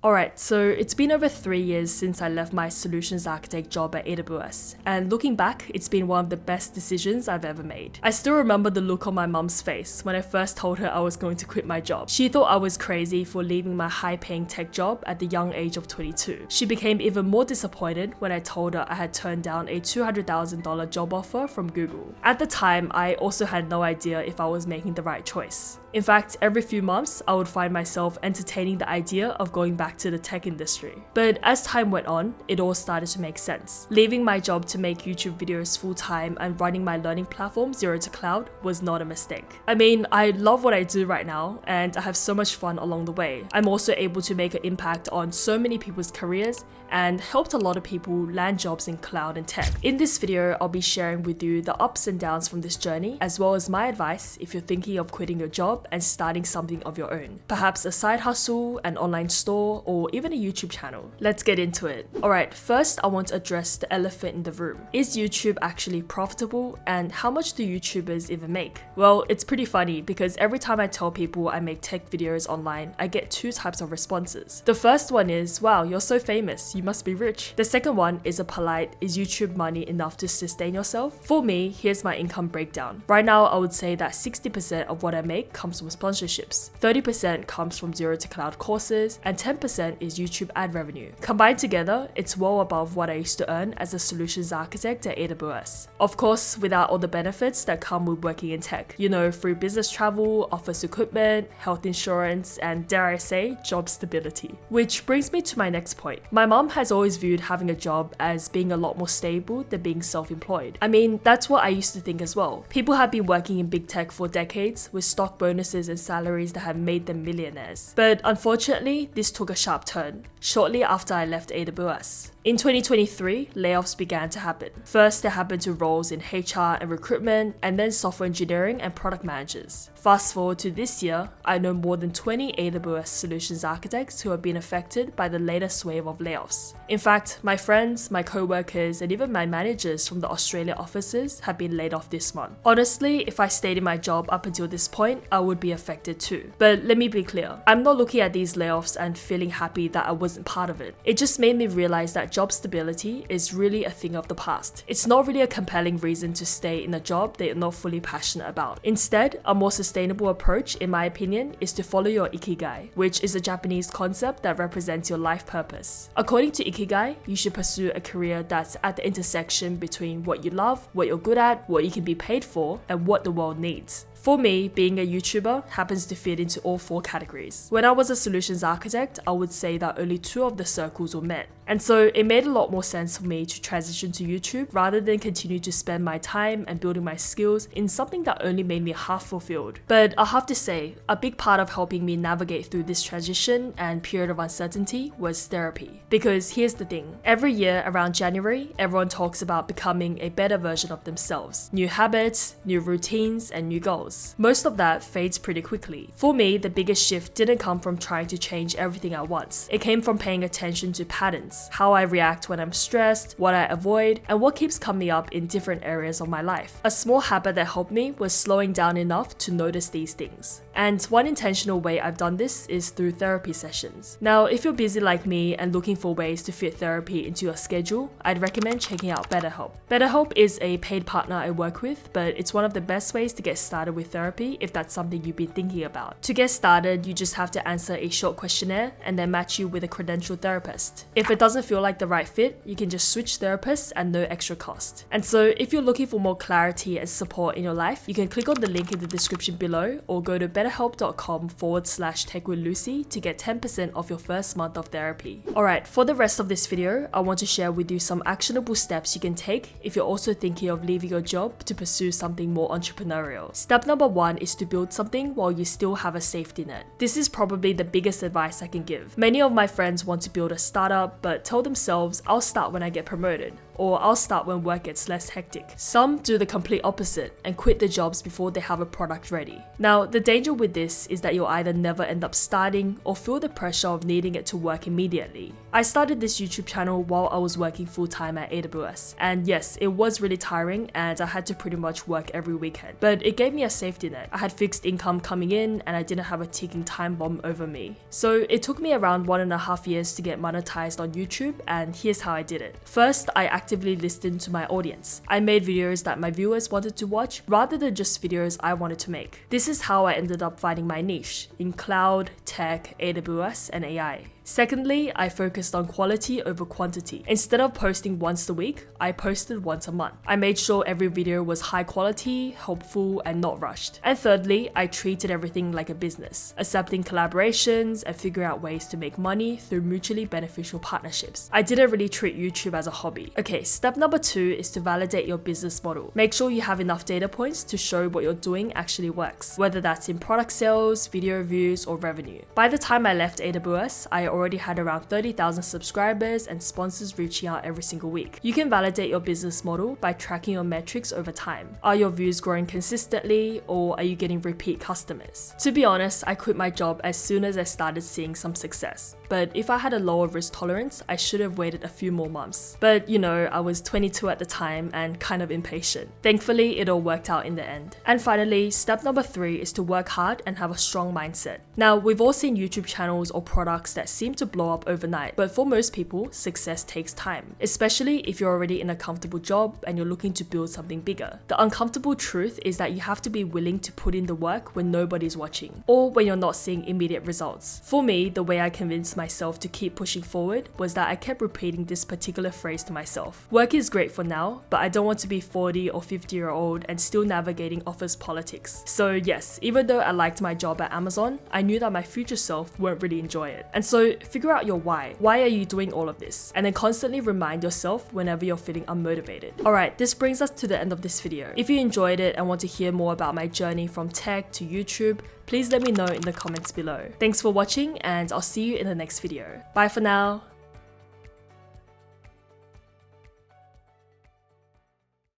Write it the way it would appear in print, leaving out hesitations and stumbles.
Alright, so it's been over 3 years since I left my solutions architect job at AWS, and looking back, it's been one of the best decisions I've ever made. I still remember the look on my mum's face when I first told her I was going to quit my job. She thought I was crazy for leaving my high-paying tech job at the young age of 22. She became even more disappointed when I told her I had turned down a $200,000 job offer from Google. At the time, I also had no idea if I was making the right choice. In fact, every few months, I would find myself entertaining the idea of going back to the tech industry. But as time went on, it all started to make sense. Leaving my job to make YouTube videos full-time and running my learning platform Zero to Cloud was not a mistake. I mean, I love what I do right now, and I have so much fun along the way. I'm also able to make an impact on so many people's careers and helped a lot of people land jobs in cloud and tech. In this video, I'll be sharing with you the ups and downs from this journey, as well as my advice if you're thinking of quitting your job and starting something of your own. Perhaps a side hustle, an online store, or even a YouTube channel. Let's get into it. Alright, first I want to address the elephant in the room. Is YouTube actually profitable, and how much do YouTubers even make? Well, it's pretty funny because every time I tell people I make tech videos online, I get two types of responses. The first one is, wow, you're so famous, you must be rich. The second one is a polite, is YouTube money enough to sustain yourself? For me, here's my income breakdown. Right now, I would say that 60% of what I make comes from sponsorships, 30% comes from Zero to Cloud courses, and 10% is YouTube ad revenue. Combined together, it's well above what I used to earn as a solutions architect at AWS. Of course, without all the benefits that come with working in tech. You know, free business travel, office equipment, health insurance, and dare I say, job stability. Which brings me to my next point. My mom has always viewed having a job as being a lot more stable than being self-employed. I mean, that's what I used to think as well. People have been working in big tech for decades with stock bonuses and salaries that have made them millionaires. But unfortunately, this took a sharp turn shortly after I left AWS. In 2023, layoffs began to happen. First, they happened to roles in HR and recruitment, and then software engineering and product managers. Fast forward to this year, I know more than 20 AWS solutions architects who have been affected by the latest wave of layoffs. In fact, my friends, my co-workers, and even my managers from the Australia offices have been laid off this month. Honestly, if I stayed in my job up until this point, I would be affected too. But let me be clear, I'm not looking at these layoffs and feeling happy that I wasn't part of it. It just made me realize that job stability is really a thing of the past. It's not really a compelling reason to stay in a job that you're not fully passionate about. Instead, a more sustainable approach, in my opinion, is to follow your ikigai, which is a Japanese concept that represents your life purpose. According to ikigai, you should pursue a career that's at the intersection between what you love, what you're good at, what you can be paid for, and what the world needs. For me, being a YouTuber happens to fit into all four categories. When I was a solutions architect, I would say that only 2 of the circles were met. And so it made a lot more sense for me to transition to YouTube rather than continue to spend my time and building my skills in something that only made me half fulfilled. But I have to say, a big part of helping me navigate through this transition and period of uncertainty was therapy. Because here's the thing, every year around January, everyone talks about becoming a better version of themselves. New habits, new routines, and new goals. Most of that fades pretty quickly. For me, the biggest shift didn't come from trying to change everything at once. It came from paying attention to patterns, how I react when I'm stressed, what I avoid, and what keeps coming up in different areas of my life. A small habit that helped me was slowing down enough to notice these things. And one intentional way I've done this is through therapy sessions. Now, if you're busy like me and looking for ways to fit therapy into your schedule, I'd recommend checking out BetterHelp. BetterHelp is a paid partner I work with, but it's one of the best ways to get started with therapy if that's something you've been thinking about. To get started, you just have to answer a short questionnaire and then match you with a credentialed therapist. If it doesn't feel like the right fit, you can just switch therapists at no extra cost. And so if you're looking for more clarity and support in your life, you can click on the link in the description below or go to betterhelp.com/techwithlucy to get 10% off your first month of therapy. Alright, for the rest of this video, I want to share with you some actionable steps you can take if you're also thinking of leaving your job to pursue something more entrepreneurial. Step number 1 is to build something while you still have a safety net. This is probably the biggest advice I can give. Many of my friends want to build a startup but tell themselves I'll start when I get promoted, or I'll start when work gets less hectic. Some do the complete opposite and quit their jobs before they have a product ready. Now, the danger with this is that you'll either never end up starting or feel the pressure of needing it to work immediately. I started this YouTube channel while I was working full-time at AWS, and yes, it was really tiring and I had to pretty much work every weekend, but it gave me a safety net. I had fixed income coming in and I didn't have a ticking time bomb over me. So it took me around 1.5 years to get monetized on YouTube, and here's how I did it. First, I actively listened to my audience. I made videos that my viewers wanted to watch rather than just videos I wanted to make. This is how I ended up finding my niche in cloud, tech, AWS, and AI. Secondly, I focused on quality over quantity. Instead of posting once a week, I posted once a month. I made sure every video was high quality, helpful, and not rushed. And thirdly, I treated everything like a business, accepting collaborations and figuring out ways to make money through mutually beneficial partnerships. I didn't really treat YouTube as a hobby. Okay, step number 2 is to validate your business model. Make sure you have enough data points to show what you're doing actually works, whether that's in product sales, video views, or revenue. By the time I left AWS, I already had around 30,000 subscribers and sponsors reaching out every single week. You can validate your business model by tracking your metrics over time. Are your views growing consistently, or are you getting repeat customers? To be honest, I quit my job as soon as I started seeing some success. But if I had a lower risk tolerance, I should have waited a few more months. But you know, I was 22 at the time and kind of impatient. Thankfully, it all worked out in the end. And finally, step number 3 is to work hard and have a strong mindset. Now, we've all seen YouTube channels or products that seem to blow up overnight, but for most people, success takes time, especially if you're already in a comfortable job and you're looking to build something bigger. The uncomfortable truth is that you have to be willing to put in the work when nobody's watching, or when you're not seeing immediate results. For me, the way I convinced myself to keep pushing forward was that I kept repeating this particular phrase to myself. Work is great for now, but I don't want to be 40 or 50-year-old and still navigating office politics. So yes, even though I liked my job at Amazon, I knew that my future self won't really enjoy it. And so figure out your why. Why are you doing all of this? And then constantly remind yourself whenever you're feeling unmotivated. Alright, this brings us to the end of this video. If you enjoyed it and want to hear more about my journey from tech to YouTube, please let me know in the comments below. Thanks for watching, and I'll see you in the next video. Bye for now.